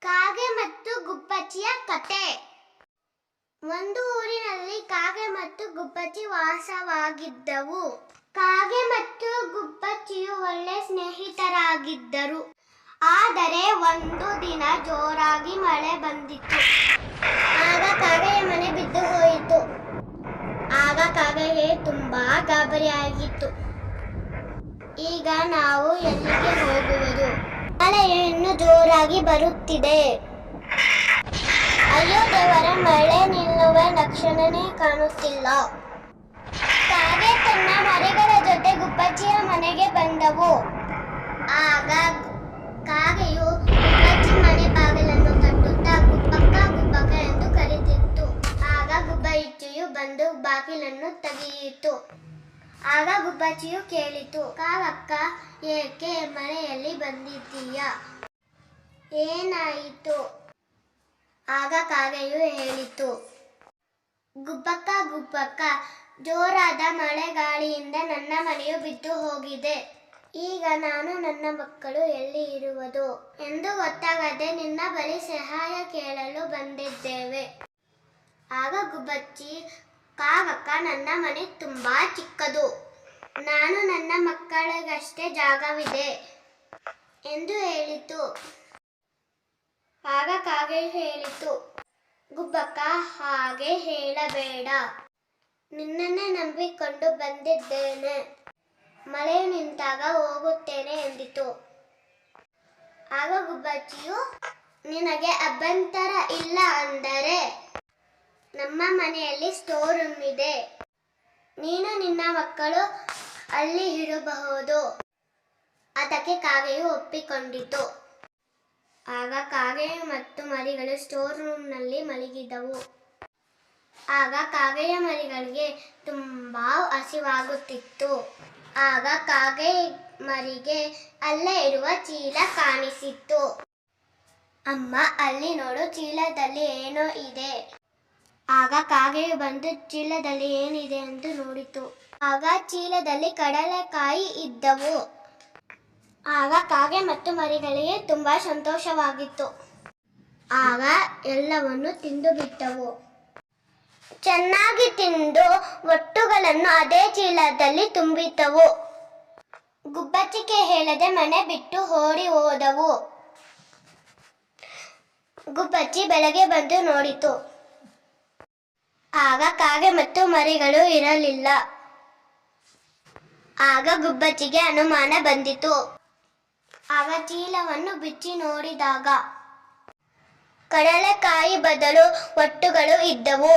ಕಾಗೆ ಮತ್ತು ಗುಬ್ಬಚ್ಚಿಯ ಕತೆ. ಒಂದು ಊರಿನಲ್ಲಿ ಕಾಗೆ ಮತ್ತು ಗುಬ್ಬಚ್ಚಿ ವಾಸವಾಗಿದ್ದವು. ಕಾಗೆ ಮತ್ತು ಗುಬ್ಬಚ್ಚಿಯು ಒಳ್ಳೆ ಸ್ನೇಹಿತರಾಗಿದ್ದರು. ಆದರೆ ಒಂದು ದಿನ ಜೋರಾಗಿ ಮಳೆ ಬಂದಿತ್ತು. ಆಗ ಕಾಗೆಯ ಮನೆ ಬಿದ್ದು ಹೋಯಿತು. ಆಗ ಕಾಗೆಗೆ ತುಂಬಾ ಗಾಬರಿಯಾಗಿತ್ತು. ಈಗ ನಾವು ಎಲ್ಲಿಗೆ ಹೋಗುವುದು? ಮಳೆಯು ಇನ್ನೂ ಜೋರಾಗಿ ಬರುತ್ತಿದೆ. ಅಯ್ಯೋ ದೇವರ, ಮಳೆ ನಿಲ್ಲುವ ಲಕ್ಷಣನೇ ಕಾಣುತ್ತಿಲ್ಲ. ಕಾಗೆ ತನ್ನ ಮರಿಗಳ ಜೊತೆ ಗುಬ್ಬಚ್ಚಿಯ ಮನೆಗೆ ಬಂದವು. ಆಗ ಕಾಗೆಯು ಗುಬ್ಬಚ್ಚಿ ಮನೆ ಬಾಗಿಲನ್ನು ತಟ್ಟುತ್ತಾ ಗುಬ್ಬಕ್ಕ ಗುಬ್ಬಕ್ಕ ಎಂದು ಕರೆದಿತ್ತು. ಆಗ ಗುಬ್ಬಚ್ಚಿಯು ಬಂದು ಬಾಗಿಲನ್ನು ತೆಗೆಯಿತು. ಆಗ ಗುಬ್ಬಚ್ಚಿಯು ಕೇಳಿತು, ಕಾಗಕ್ಕ, ಏಕೆ ಮಳೆಯಲ್ಲಿ ಬಂದಿದ್ದೀಯಾ? ಏನಾಯಿತು? ಆಗ ಕಾಗೆಯು ಹೇಳಿತು, ಗುಬ್ಬಕ್ಕ ಗುಬ್ಬಕ್ಕ, ಜೋರಾದ ಮಳೆಗಾಳಿಯಿಂದ ನನ್ನ ಮನೆಯು ಬಿದ್ದು ಹೋಗಿದೆ. ಈಗ ನಾನು ನನ್ನ ಮಕ್ಕಳು ಎಲ್ಲಿ ಇರುವುದು ಎಂದು ಗೊತ್ತಾಗದೆ ನಿನ್ನ ಬಳಿ ಸಹಾಯ ಕೇಳಲು ಬಂದಿದ್ದೇವೆ. ಆಗ ಗುಬ್ಬಚ್ಚಿ, ಕಾಗಕ್ಕ, ನನ್ನ ಮನೆ ತುಂಬಾ ಚಿಕ್ಕದು. ನಾನು ನನ್ನ ಮಕ್ಕಳಿಗಷ್ಟೇ ಜಾಗವಿದೆ ಎಂದು ಹೇಳಿತು. ಆಗ ಕಾಗೆಯು ಹೇಳಿತು, ಗುಬ್ಬಕ್ಕ, ಹಾಗೆ ಹೇಳಬೇಡ. ನಿನ್ನನ್ನೇ ನಂಬಿಕೊಂಡು ಬಂದಿದ್ದೇನೆ. ಮಳೆಯು ನಿಂತಾಗ ಹೋಗುತ್ತೇನೆ ಎಂದಿತು. ಆಗ ಗುಬ್ಬಚ್ಚಿಯು, ನಿನಗೆ ಅಭ್ಯಂತರ ಇಲ್ಲ ಅಂದರೆ ನಮ್ಮ ಮನೆಯಲ್ಲಿ ಸ್ಟೋರ್ ರೂಮ್ ಇದೆ. ನೀನು ನಿನ್ನ ಮಕ್ಕಳು ಅಲ್ಲಿ ಇರಬಹುದು. ಅದಕ್ಕೆ ಕಾಗೆಯು ಒಪ್ಪಿಕೊಂಡಿತು. ಆಗ ಕಾಗೆಯು ಮತ್ತು ಮರಿಗಳು ಸ್ಟೋರ್ ರೂಮ್ನಲ್ಲಿ ಮಲಗಿದವು. ಆಗ ಕಾಗೆಯ ಮರಿಗಳಿಗೆ ತುಂಬಾ ಹಸಿವಾಗುತ್ತಿತ್ತು. ಆಗ ಕಾಗೆ ಮರಿಗೆ ಅಲ್ಲೇ ಇರುವ ಚೀಲ ಕಾಣಿಸಿತು. ಅಮ್ಮ, ಅಲ್ಲಿ ನೋಡು, ಚೀಲದಲ್ಲಿ ಏನೋ ಇದೆ. ಆಗ ಕಾಗೆಯು ಬಂದು ಚೀಲದಲ್ಲಿ ಏನಿದೆ ಎಂದು ನೋಡಿತು. ಆಗ ಚೀಲದಲ್ಲಿ ಕಡಲೆಕಾಯಿ ಇದ್ದವು. ಆಗ ಕಾಗೆ ಮತ್ತು ಮರಿಗಳಿಗೆ ತುಂಬಾ ಸಂತೋಷವಾಗಿತ್ತು. ಆಗ ಎಲ್ಲವನ್ನು ತಿಂದು ಬಿಟ್ಟವು. ಚೆನ್ನಾಗಿ ತಿಂದು ಒಟ್ಟುಗಳನ್ನು ಅದೇ ಚೀಲದಲ್ಲಿ ತುಂಬಿದ್ದವು. ಗುಬ್ಬಚ್ಚಿಗೆ ಹೇಳದೆ ಮನೆ ಬಿಟ್ಟು ಓಡಿ ಹೋದವು. ಗುಬ್ಬಚ್ಚಿ ಬೆಳಗ್ಗೆ ಬಂದು ನೋಡಿತು. ಆಗ ಕಾಗೆ ಮತ್ತು ಮರಿಗಳು ಇರಲಿಲ್ಲ. ಆಗ ಗುಬ್ಬಚ್ಚಿಗೆ ಅನುಮಾನ ಬಂದಿತು. ಆಗ ಚೀಲವನ್ನು ಬಿಚ್ಚಿ ನೋಡಿದಾಗ ಕಡಲೆಕಾಯಿ ಬದಲು ಒಟ್ಟುಗಳು ಇದ್ದವು.